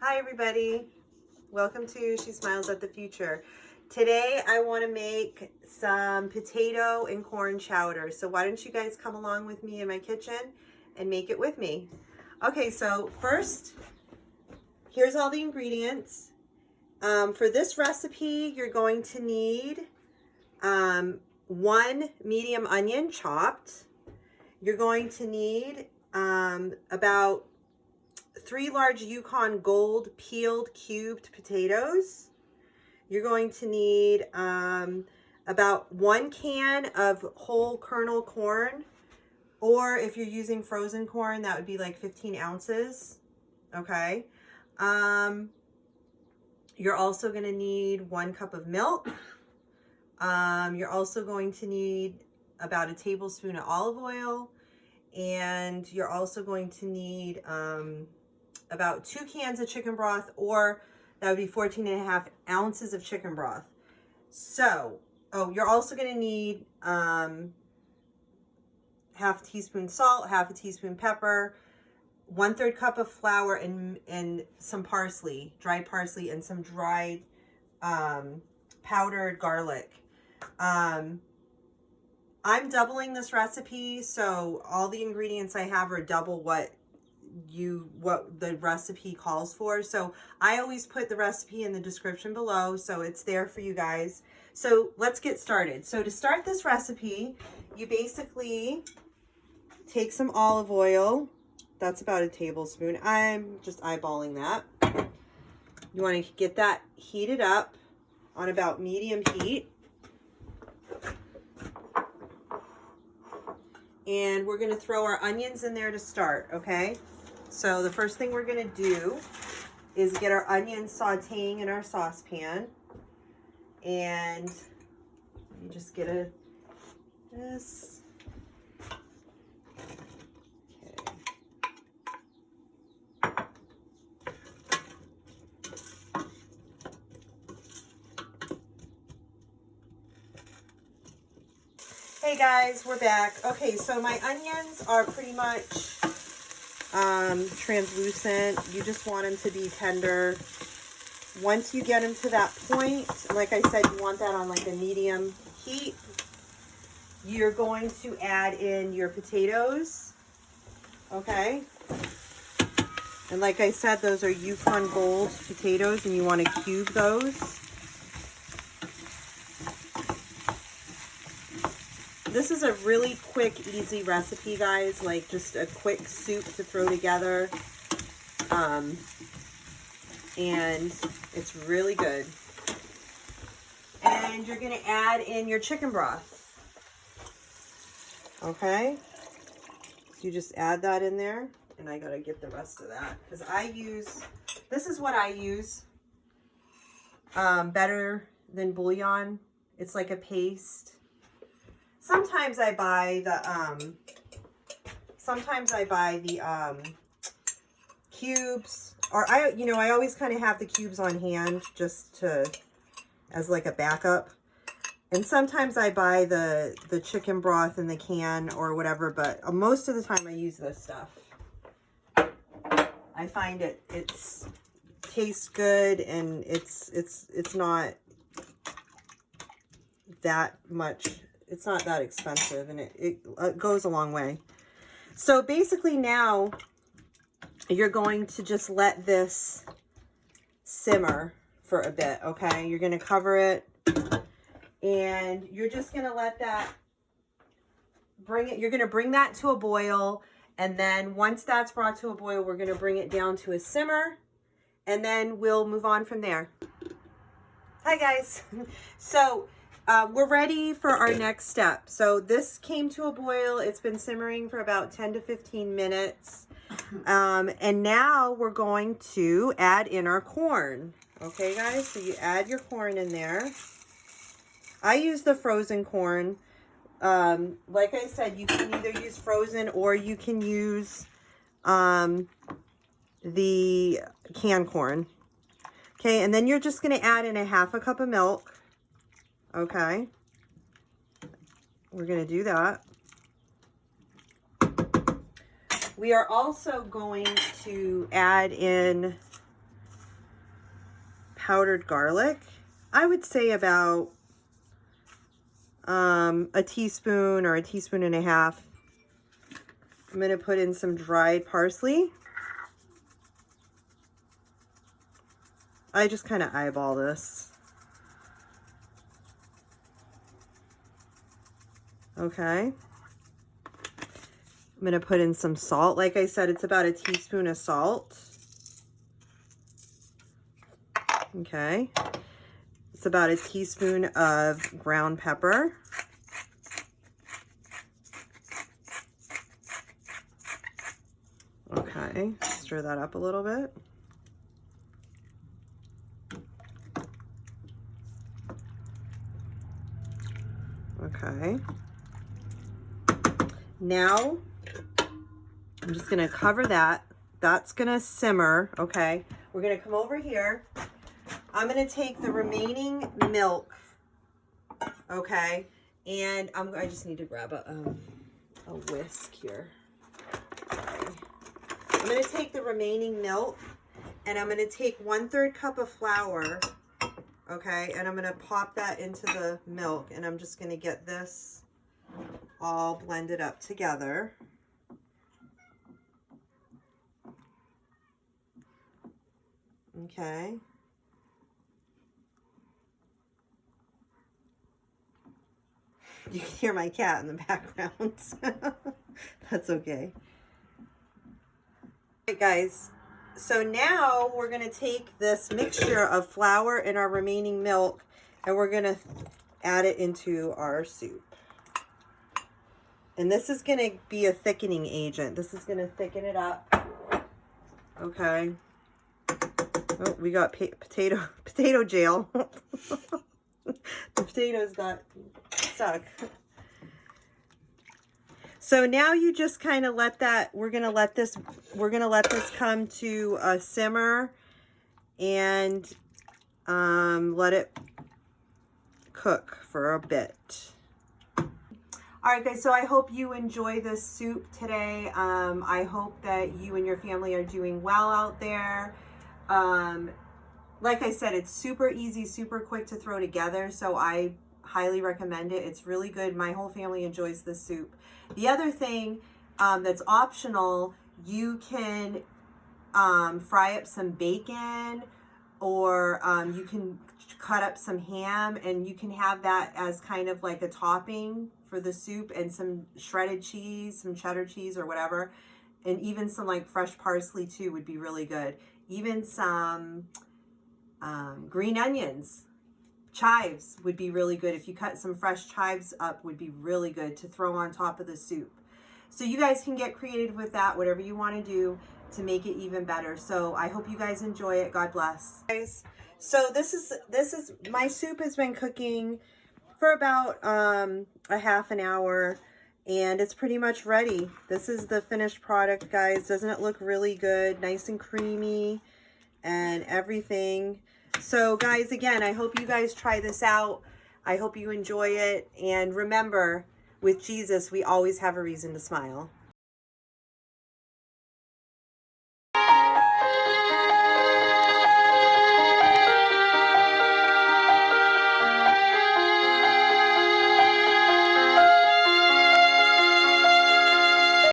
Hi everybody, welcome to She Smiles at the Future. Today I want to make some potato and corn chowder. So why don't you guys come along with me in my kitchen and make it with me. Okay, so first, here's all the ingredients. For this recipe, you're going to need 1 medium onion chopped. You're going to need about 3 large Ukon Gold peeled cubed potatoes. You're going to need about 1 can of whole kernel corn, or if you're using frozen corn, that would be like 15 ounces. Okay. You're also going to need 1 cup of milk. You're also going to need about 1 tablespoon of olive oil, and you're also going to need about 2 cans of chicken broth, or that would be 14.5 ounces of chicken broth. So, you're also going to need half a teaspoon salt, half a teaspoon pepper, 1/3 cup of flour, and some parsley, dried parsley, and some dried powdered garlic. I'm doubling this recipe, so all the ingredients I have are double what the recipe calls for. So I always put the recipe in the description below, so it's there for you guys. So let's get started. So to start this recipe, you basically take some olive oil. That's about 1 tablespoon. I'm just eyeballing that. You want to get that heated up on about medium heat. And we're going to throw our onions in there to start, okay? So the first thing we're going to do is get our onions sauteing in our saucepan. And you just get this. Okay. Hey guys, we're back. Okay, so my onions are pretty much translucent. You just want them to be tender. Once you get them to that point, like I said, you want that on like a medium heat. You're going to add in your potatoes, okay? And like I said, those are Ukon Gold potatoes, and you want to cube those. This is a really quick, easy recipe, guys. Like just a quick soup to throw together. And it's really good. And you're going to add in your chicken broth. Okay. So you just add that in there. And I got to get the rest of that, because this is what I use. Better than bouillon. It's like a paste. Sometimes I buy the cubes, or I always kind of have the cubes on hand just as like a backup. And sometimes I buy the chicken broth in the can or whatever, but most of the time I use this stuff. I find it tastes good, and it's not that much. It's not that expensive, and it goes a long way. So basically now you're going to just let this simmer for a bit, okay? You're going to cover it, and you're just going to let that you're going to bring that to a boil, and then once that's brought to a boil, we're going to bring it down to a simmer, and then we'll move on from there. Hi guys. So we're ready for our next step. So this came to a boil. It's been simmering for about 10 to 15 minutes. And now we're going to add in our corn. Okay, guys? So you add your corn in there. I use the frozen corn. Like I said, you can either use frozen, or you can use the canned corn. Okay, and then you're just going to add in 1/2 cup of milk. Okay, we're going to do that. We are also going to add in powdered garlic. I would say about a teaspoon or a teaspoon and a half. I'm going to put in some dried parsley. I just kind of eyeball this. Okay. I'm going to put in some salt. Like I said, it's about a teaspoon of salt. Okay. It's about a teaspoon of ground pepper. Okay. Stir that up a little bit. Okay. Now, I'm just going to cover that. That's going to simmer, okay? We're going to come over here. I'm going to take the remaining milk, okay? And I just need to grab a whisk here. Okay. I'm going to take the remaining milk, and I'm going to take 1/3 cup of flour, okay? And I'm going to pop that into the milk, and I'm just going to get this all blended up together. Okay. You can hear my cat in the background. That's okay. Alright guys, so now we're going to take this mixture of flour and our remaining milk, and we're going to add it into our soup. And this is going to be a thickening agent. This is going to thicken it up. Okay. Oh, we got potato jail. The potatoes got stuck. So now you just kind of let that, we're going to let this come to a simmer and let it cook for a bit. All right, guys, so I hope you enjoy this soup today. I hope that you and your family are doing well out there. Like I said, it's super easy, super quick to throw together, so I highly recommend it. It's really good. My whole family enjoys this soup. The other thing that's optional, you can fry up some bacon, or you can cut up some ham, and you can have that as kind of like a topping for the soup, and some shredded cheese, some cheddar cheese or whatever, and even some like fresh parsley too would be really good. Even some green onions, chives would be really good. If you cut some fresh chives up, would be really good to throw on top of the soup. So you guys can get creative with that, whatever you want to do to make it even better. So I hope you guys enjoy it. God bless. Guys, so this is my soup has been cooking for about a half an hour, and it's pretty much ready. This is the finished product, guys. Doesn't it look really good? Nice and creamy and everything. So guys, again, I hope you guys try this out. I hope you enjoy it. And remember, with Jesus, we always have a reason to smile.